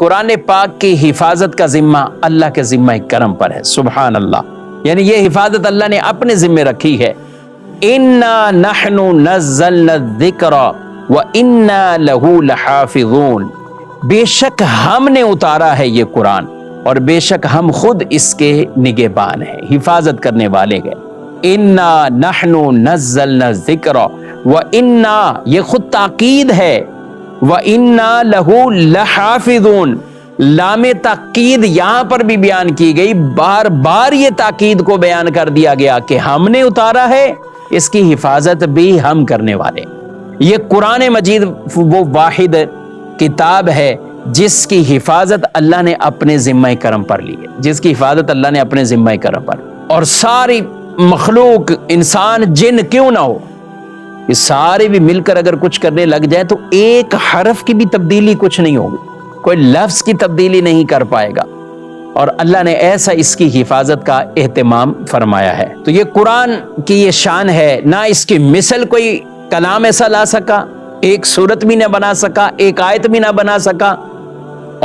قرآن پاک کی حفاظت کا ذمہ اللہ کے ذمہ کرم پر ہے. سبحان اللہ. یعنی یہ حفاظت اللہ نے اپنے ذمہ رکھی ہے. اِنَّا نَحْنُ نَزَّلْنَا الذِّكْرَ وَإِنَّا لَهُ لَحَافِظُونَ. بے شک ہم نے اتارا ہے یہ قرآن اور بے شک ہم خود اس کے نگہبان ہیں، حفاظت کرنے والے ہیں. اِنَّا نَحْنُ نَزَّلْنَا الذِّكْرَ وَإِنَّا یہ خود تاکید ہے، وَإِنَّا لَهُ لَحَافِظُونَ. لام تاکید یہاں پر بھی بیان کی گئی، بار بار یہ تاکید کو بیان کر دیا گیا کہ ہم نے اتارا ہے، اس کی حفاظت بھی ہم کرنے والے. یہ قرآن مجید وہ واحد کتاب ہے جس کی حفاظت اللہ نے اپنے ذمہ کرم پر لی ہے، جس کی حفاظت اللہ نے اپنے ذمہ کرم پر. اور ساری مخلوق، انسان جن کیوں نہ ہو، یہ سارے بھی مل کر اگر کچھ کرنے لگ جائے تو ایک حرف کی بھی تبدیلی کچھ نہیں ہوگی، کوئی لفظ کی تبدیلی نہیں کر پائے گا. اور اللہ نے ایسا اس کی حفاظت کا اہتمام فرمایا ہے. تو یہ قرآن کی یہ شان ہے، نہ اس کی مثل کوئی کلام ایسا لا سکا، ایک سورت بھی نہ بنا سکا، ایک آیت بھی نہ بنا سکا،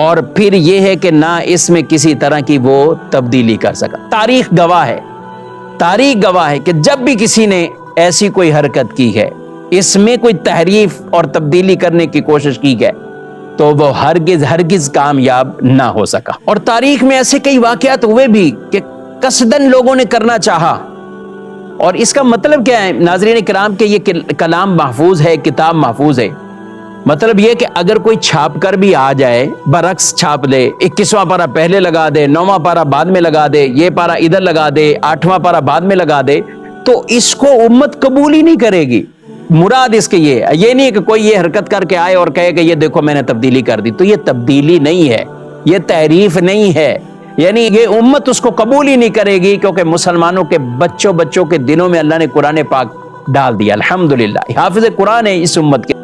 اور پھر یہ ہے کہ نہ اس میں کسی طرح کی وہ تبدیلی کر سکا. تاریخ گواہ ہے، تاریخ گواہ ہے کہ جب بھی کسی نے ایسی کوئی حرکت کی ہے، اس میں کوئی تحریف اور تبدیلی کرنے کی کوشش کی ہے، تو وہ ہرگز کامیاب نہ ہو سکا. اور تاریخ میں ایسے کئی واقعات ہوئے بھی کہ قصدن لوگوں نے کرنا چاہا. اور اس کا مطلب کیا ہے ناظرین کرام کہ یہ کلام محفوظ ہے، کتاب محفوظ ہے. مطلب یہ کہ اگر کوئی چھاپ کر بھی آ جائے، برعکس چھاپ دے، 21واں پارہ پہلے لگا دے، 9واں پارہ بعد میں لگا دے، یہ پارہ ادھر لگا دے، 8واں پارہ بعد میں لگا دے، تو اس کو امت قبول ہی نہیں کرے گی. مراد اس کے یہ نہیں کہ کوئی یہ حرکت کر کے آئے اور کہے کہ یہ دیکھو میں نے تبدیلی کر دی. تو یہ تبدیلی نہیں ہے، یہ تحریف نہیں ہے، یعنی یہ امت اس کو قبول ہی نہیں کرے گی، کیونکہ مسلمانوں کے بچوں کے دلوں میں اللہ نے قرآن پاک ڈال دیا. الحمدللہ حافظ قرآن ہے اس امت کے.